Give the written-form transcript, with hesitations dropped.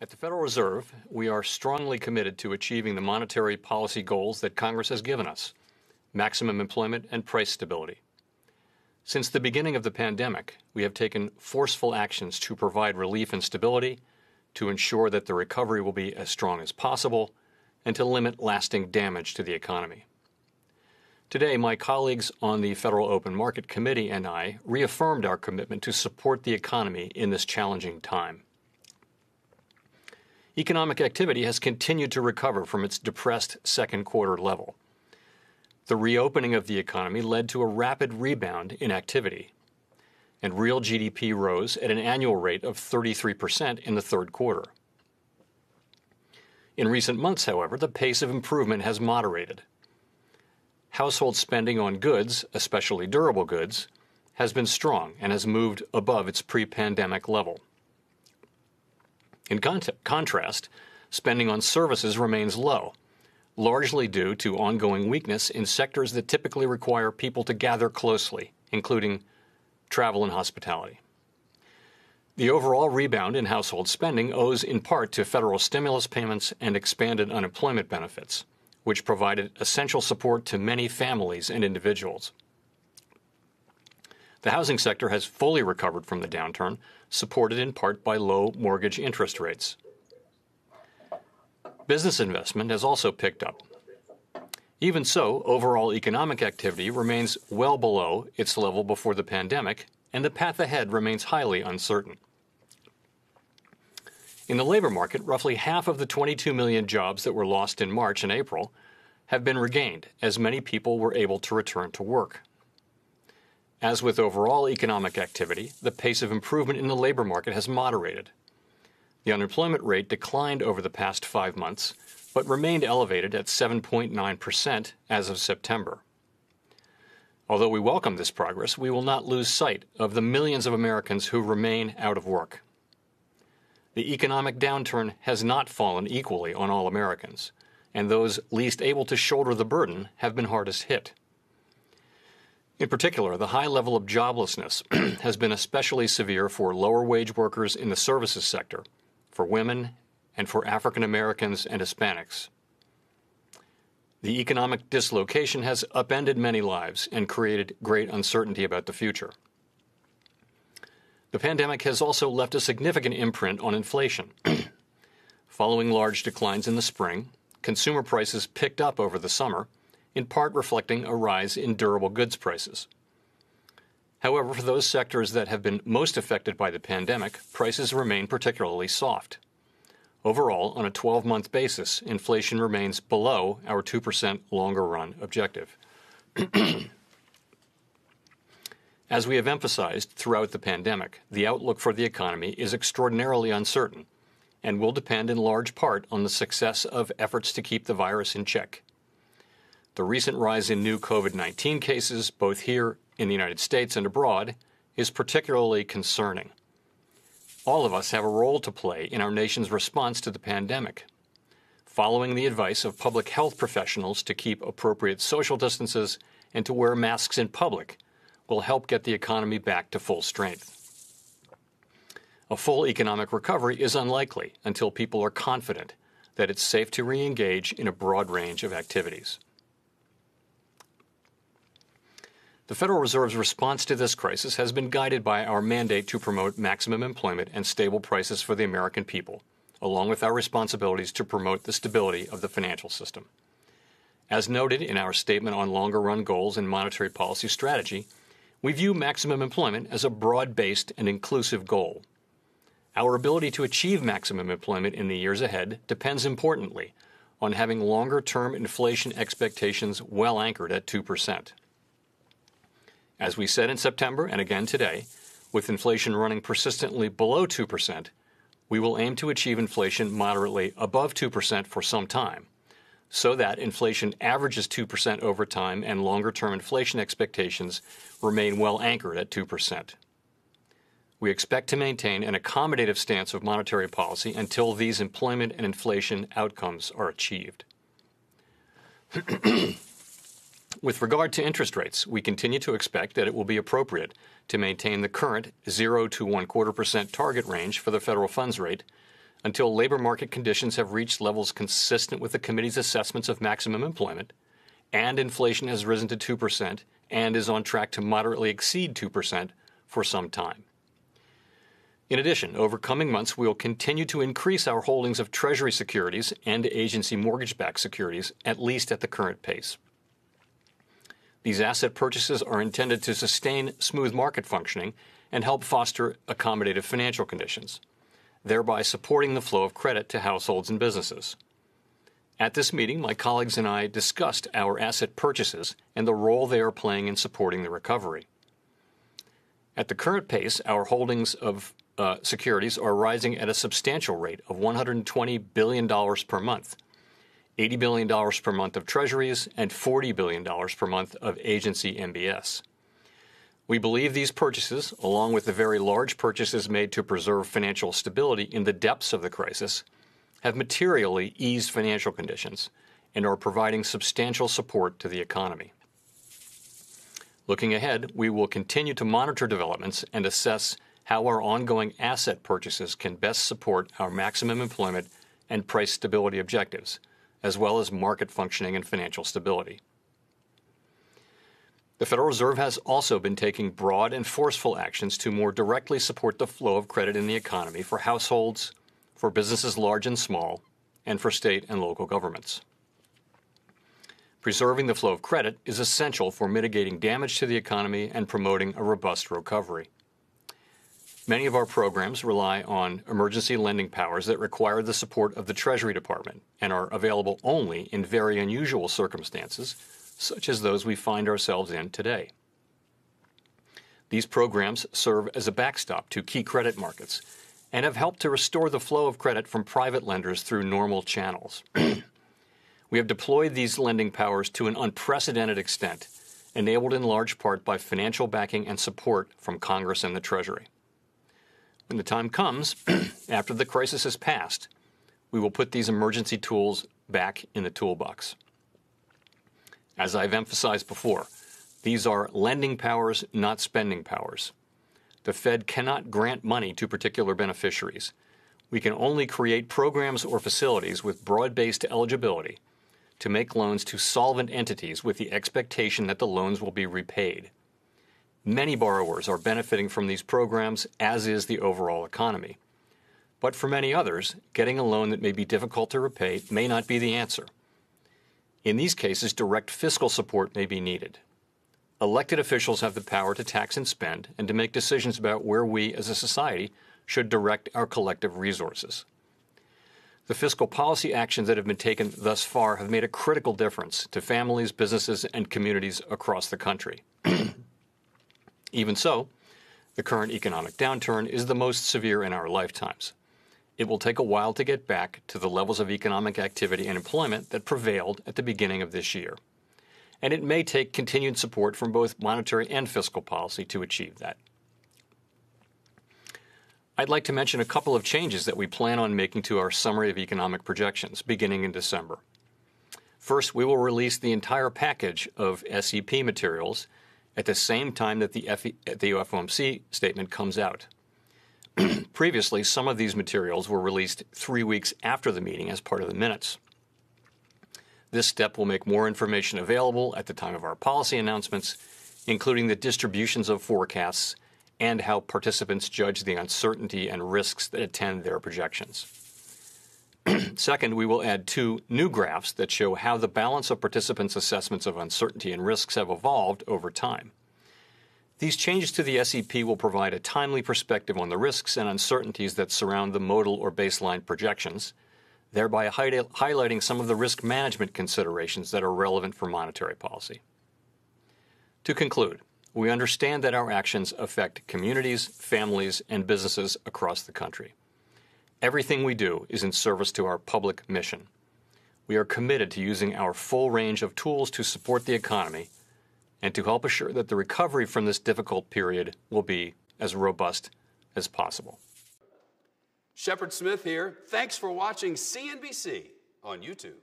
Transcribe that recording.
At the Federal Reserve, we are strongly committed to achieving the monetary policy goals that Congress has given us: maximum employment and price stability. Since the beginning of the pandemic, we have taken forceful actions to provide relief and stability, to ensure that the recovery will be as strong as possible, and to limit lasting damage to the economy. Today, my colleagues on the Federal Open Market Committee and I reaffirmed our commitment to support the economy in this challenging time. Economic activity has continued to recover from its depressed second quarter level. The reopening of the economy led to a rapid rebound in activity, and real GDP rose at an annual rate of 33% in the third quarter. In recent months, however, the pace of improvement has moderated. Household spending on goods, especially durable goods, has been strong and has moved above its pre-pandemic level. In contrast, spending on services remains low, largely due to ongoing weakness in sectors that typically require people to gather closely, including travel and hospitality. The overall rebound in household spending owes in part to federal stimulus payments and expanded unemployment benefits, which provided essential support to many families and individuals. The housing sector has fully recovered from the downturn, supported in part by low mortgage interest rates. Business investment has also picked up. Even so, overall economic activity remains well below its level before the pandemic, and the path ahead remains highly uncertain. In the labor market, roughly half of the 22 million jobs that were lost in March and April have been regained, as many people were able to return to work. As with overall economic activity, the pace of improvement in the labor market has moderated. The unemployment rate declined over the past 5 months, but remained elevated at 7.9% as of September. Although we welcome this progress, we will not lose sight of the millions of Americans who remain out of work. The economic downturn has not fallen equally on all Americans, and those least able to shoulder the burden have been hardest hit. In particular, the high level of joblessness has been especially severe for lower-wage workers in the services sector, for women, and for African Americans and Hispanics. The economic dislocation has upended many lives and created great uncertainty about the future. The pandemic has also left a significant imprint on inflation. Following large declines in the spring, consumer prices picked up over the summer, in part reflecting a rise in durable goods prices. However, for those sectors that have been most affected by the pandemic, prices remain particularly soft. Overall, on a 12-month basis, inflation remains below our 2% longer-run objective. As we have emphasized throughout the pandemic, the outlook for the economy is extraordinarily uncertain and will depend in large part on the success of efforts to keep the virus in check. The recent rise in new COVID-19 cases, both here in the United States and abroad, is particularly concerning. All of us have a role to play in our nation's response to the pandemic. Following the advice of public health professionals to keep appropriate social distances and to wear masks in public will help get the economy back to full strength. A full economic recovery is unlikely until people are confident that it's safe to re-engage in a broad range of activities. The Federal Reserve's response to this crisis has been guided by our mandate to promote maximum employment and stable prices for the American people, along with our responsibilities to promote the stability of the financial system. As noted in our statement on longer-run goals and monetary policy strategy, we view maximum employment as a broad-based and inclusive goal. Our ability to achieve maximum employment in the years ahead depends importantly on having longer-term inflation expectations well anchored at 2%. As we said in September and again today, with inflation running persistently below 2%, we will aim to achieve inflation moderately above 2% for some time, so that inflation averages 2% over time and longer-term inflation expectations remain well anchored at 2%. We expect to maintain an accommodative stance of monetary policy until these employment and inflation outcomes are achieved. With regard to interest rates, we continue to expect that it will be appropriate to maintain the current 0 to 1/4% target range for the federal funds rate until labor market conditions have reached levels consistent with the committee's assessments of maximum employment, and inflation has risen to 2% and is on track to moderately exceed 2% for some time. In addition, over coming months, we will continue to increase our holdings of Treasury securities and agency mortgage-backed securities, at least at the current pace. These asset purchases are intended to sustain smooth market functioning and help foster accommodative financial conditions, thereby supporting the flow of credit to households and businesses. At this meeting, my colleagues and I discussed our asset purchases and the role they are playing in supporting the recovery. At the current pace, our holdings of securities are rising at a substantial rate of $120 billion per month, $80 billion per month of Treasuries, and $40 billion per month of agency MBS. We believe these purchases, along with the very large purchases made to preserve financial stability in the depths of the crisis, have materially eased financial conditions and are providing substantial support to the economy. Looking ahead, we will continue to monitor developments and assess how our ongoing asset purchases can best support our maximum employment and price stability objectives, as well as market functioning and financial stability. The Federal Reserve has also been taking broad and forceful actions to more directly support the flow of credit in the economy for households, for businesses large and small, and for state and local governments. Preserving the flow of credit is essential for mitigating damage to the economy and promoting a robust recovery. Many of our programs rely on emergency lending powers that require the support of the Treasury Department and are available only in very unusual circumstances, such as those we find ourselves in today. These programs serve as a backstop to key credit markets and have helped to restore the flow of credit from private lenders through normal channels. We have deployed these lending powers to an unprecedented extent, enabled in large part by financial backing and support from Congress and the Treasury. When the time comes, after the crisis has passed, we will put these emergency tools back in the toolbox. As I've emphasized before, these are lending powers, not spending powers. The Fed cannot grant money to particular beneficiaries. We can only create programs or facilities with broad-based eligibility to make loans to solvent entities with the expectation that the loans will be repaid. Many borrowers are benefiting from these programs, as is the overall economy. But for many others, getting a loan that may be difficult to repay may not be the answer. In these cases, direct fiscal support may be needed. Elected officials have the power to tax and spend and to make decisions about where we as a society should direct our collective resources. The fiscal policy actions that have been taken thus far have made a critical difference to families, businesses, and communities across the country. Even so, the current economic downturn is the most severe in our lifetimes. It will take a while to get back to the levels of economic activity and employment that prevailed at the beginning of this year. And it may take continued support from both monetary and fiscal policy to achieve that. I'd like to mention a couple of changes that we plan on making to our summary of economic projections beginning in December. First, we will release the entire package of SEP materials at the same time that the FOMC statement comes out. Previously, some of these materials were released 3 weeks after the meeting as part of the minutes. This step will make more information available at the time of our policy announcements, including the distributions of forecasts and how participants judge the uncertainty and risks that attend their projections. Second, we will add 2 new graphs that show how the balance of participants' assessments of uncertainty and risks have evolved over time. These changes to the SEP will provide a timely perspective on the risks and uncertainties that surround the modal or baseline projections, thereby highlighting some of the risk management considerations that are relevant for monetary policy. To conclude, we understand that our actions affect communities, families, and businesses across the country. Everything we do is in service to our public mission. We are committed to using our full range of tools to support the economy and to help assure that the recovery from this difficult period will be as robust as possible. Shepard Smith here. Thanks for watching CNBC on YouTube.